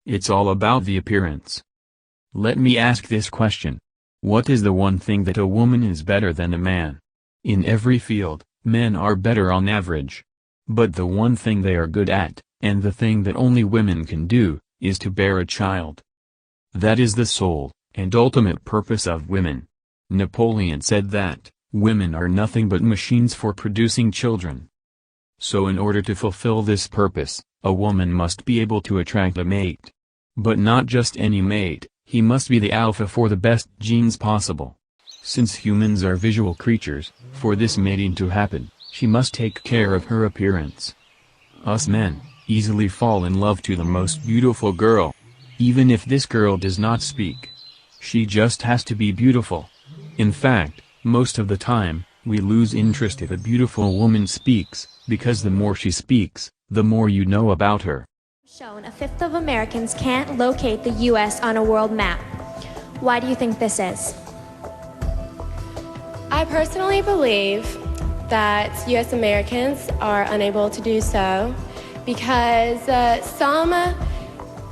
It's all about the appearance. Let me ask this question. What is the one thing that a woman is better than a man? In every field, men are better on average. But the one thing they are good at, and the thing that only women can do, is to bear a child. That is the sole, and ultimate purpose of women. Napoleon said that, women are nothing but machines for producing children. So in order to fulfill this purpose, a woman must be able to attract a mate. But not just any mate, he must be the alpha for the best genes possible. Since humans are visual creatures, for this mating to happen, she must take care of her appearance. Us men easily fall in love to the most beautiful girl. Even if this girl does not speak. She just has to be beautiful. In fact, most of the time, we lose interest if a beautiful woman speaks, because the more she speaks, the more you know about her. Shown a fifth of Americans can't locate the U.S. on a world map. Why do you think this is? I personally believe that U.S. Americans are unable to do so because some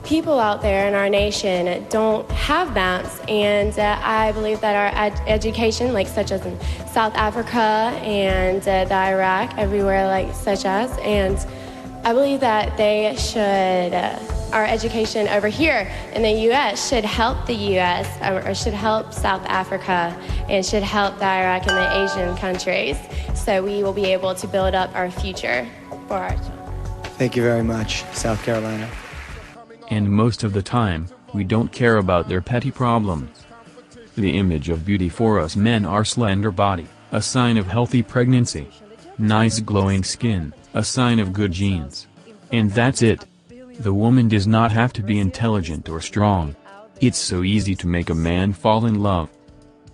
people out there in our nation don't have maps, and I believe that our education, like such as in South Africa and the Iraq, everywhere like such as, and I believe that they should, our education over here in the U.S. should help the U.S. or should help South Africa and should help the Iraq and the Asian countries, so we will be able to build up our future for our children. Thank you very much, South Carolina. And most of the time, we don't care about their petty problems. The image of beauty for us men are slender body, a sign of healthy pregnancy. Nice glowing skin, a sign of good genes. And that's it. The woman does not have to be intelligent or strong. It's so easy to make a man fall in love.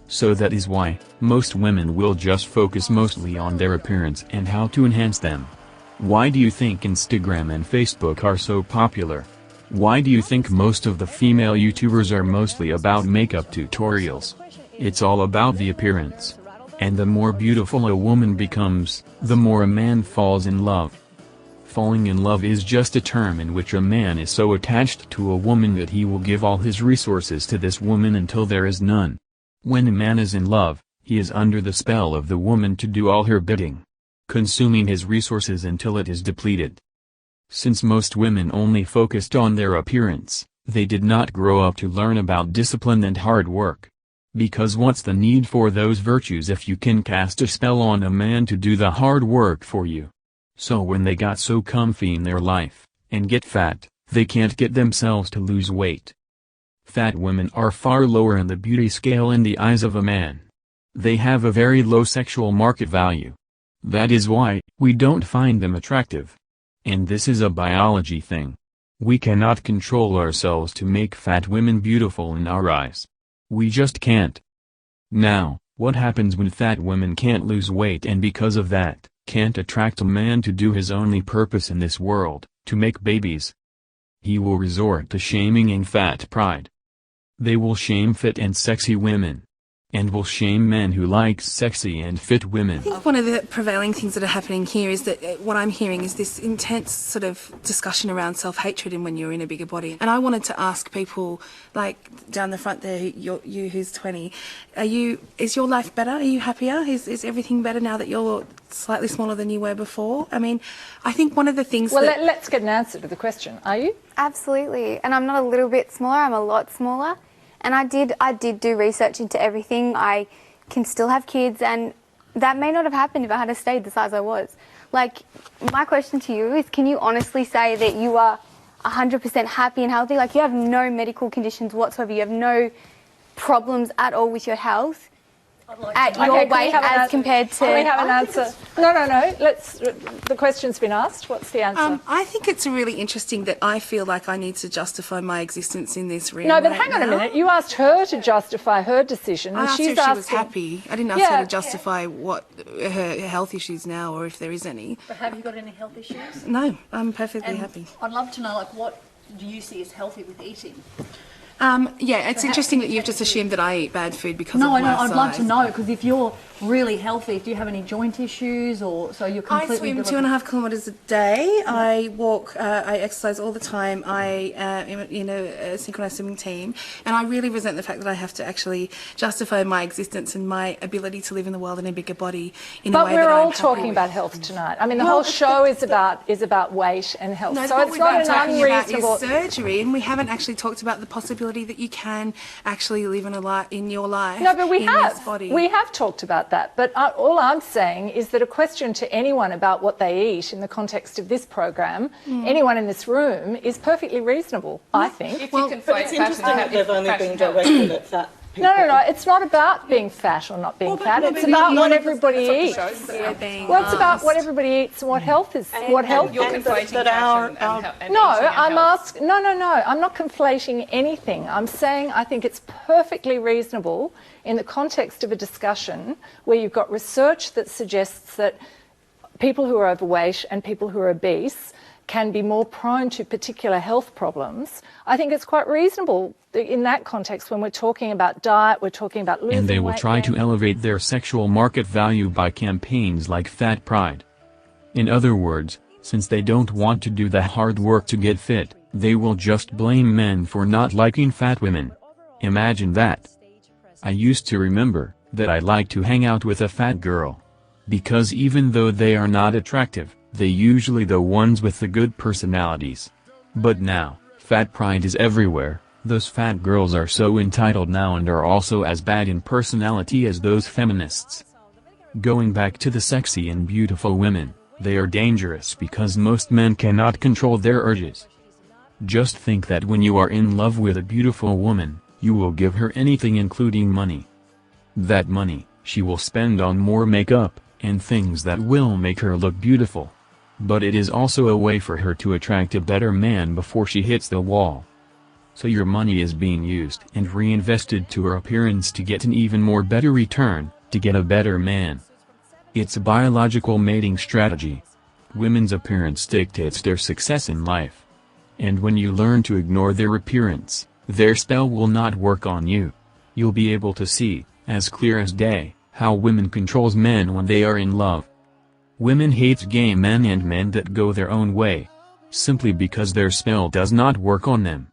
So that is why, most women will just focus mostly on their appearance and how to enhance them. Why do you think Instagram and Facebook are so popular? Why do you think most of the female YouTubers are mostly about makeup tutorials? It's all about the appearance. And the more beautiful a woman becomes, the more a man falls in love. Falling in love is just a term in which a man is so attached to a woman that he will give all his resources to this woman until there is none. When a man is in love, he is under the spell of the woman to do all her bidding, consuming his resources until it is depleted. Since most women only focused on their appearance, they did not grow up to learn about discipline and hard work. Because what's the need for those virtues if you can cast a spell on a man to do the hard work for you? So when they got so comfy in their life, and get fat, they can't get themselves to lose weight. Fat women are far lower in the beauty scale in the eyes of a man. They have a very low sexual market value. That is why, we don't find them attractive. And this is a biology thing. We cannot control ourselves to make fat women beautiful in our eyes. We just can't. Now, what happens when fat women can't lose weight and because of that, can't attract a man to do his only purpose in this world, to make babies? He will resort to shaming and fat pride. They will shame fit and sexy women. And will shame men who like sexy and fit women. I think one of the prevailing things that are happening here is that what I'm hearing is this intense sort of discussion around self-hatred and when you're in a bigger body. And I wanted to ask people, like down the front there, you who's 20, is your life better? Are you happier? Is everything better now that you're slightly smaller than you were before? I mean, I think one of the things let's get an answer to the question. Are you? Absolutely. And I'm not a little bit smaller, I'm a lot smaller. And I did do research into everything. I can still have kids, and that may not have happened if I had stayed the size I was. Like, my question to you is, can you honestly say that you are 100% happy and healthy? Like, you have no medical conditions whatsoever, you have no problems at all with your health? At your weight as compared to... Can we have an answer? No. The question's been asked. What's the answer? I think it's really interesting that I feel like I need to justify my existence in this realm. No, but hang on a minute. You asked her to justify her decision. I asked her if she was happy. I didn't ask her to justify what her health issues now or if there is any. But have you got any health issues? No, I'm perfectly happy. I'd love to know, like, what do you see as healthy with eating? Yeah, it's interesting that you've just assumed that I eat bad food because No, of my I'd love to size. know, because if you're really healthy, do you have any joint issues, or so you're completely... I swim 2.5 kilometres a day. I walk, I exercise all the time. I am in a synchronised swimming team, and I really resent the fact that I have to actually justify my existence and my ability to live in the world in a bigger body in a But way we're that I'm all happy talking with. about health tonight. I mean, the whole show is about weight and health. No, so what it's we're not an talking about unreasonable. is surgery, and we haven't actually talked about the possibility that you can actually live in your life. No, but we in have. This body. We have talked about that. But all I'm saying is that a question to anyone about what they eat in the context of this program, anyone in this room, is perfectly reasonable, I think. But it's interesting that they've only been directed at fat people. No. It's not about being fat or not being fat. It's about what everybody eats. Well, it's about what everybody eats and what health is. What health You're conflating fashion and No, eating and I'm health. asking. No. I'm not conflating anything. I'm saying I think it's perfectly reasonable in the context of a discussion where you've got research that suggests that people who are overweight and people who are obese can be more prone to particular health problems. I think it's quite reasonable in that context when we're talking about diet, we're talking about losing weight. And they will try to elevate their sexual market value by campaigns like Fat Pride. In other words, since they don't want to do the hard work to get fit, they will just blame men for not liking fat women. Imagine that. I used to remember that I liked to hang out with a fat girl. Because even though they are not attractive, they usually the ones with the good personalities. But now, fat pride is everywhere. Those fat girls are so entitled now and are also as bad in personality as those feminists. Going back to the sexy and beautiful women, they are dangerous because most men cannot control their urges. Just think that when you are in love with a beautiful woman, you will give her anything including money. That money, she will spend on more makeup, and things that will make her look beautiful. But it is also a way for her to attract a better man before she hits the wall. So your money is being used and reinvested to her appearance to get an even more better return, to get a better man. It's a biological mating strategy. Women's appearance dictates their success in life. And when you learn to ignore their appearance, their spell will not work on you. You'll be able to see, as clear as day, how women controls men when they are in love. Women hate gay men and men that go their own way. Simply because their spell does not work on them.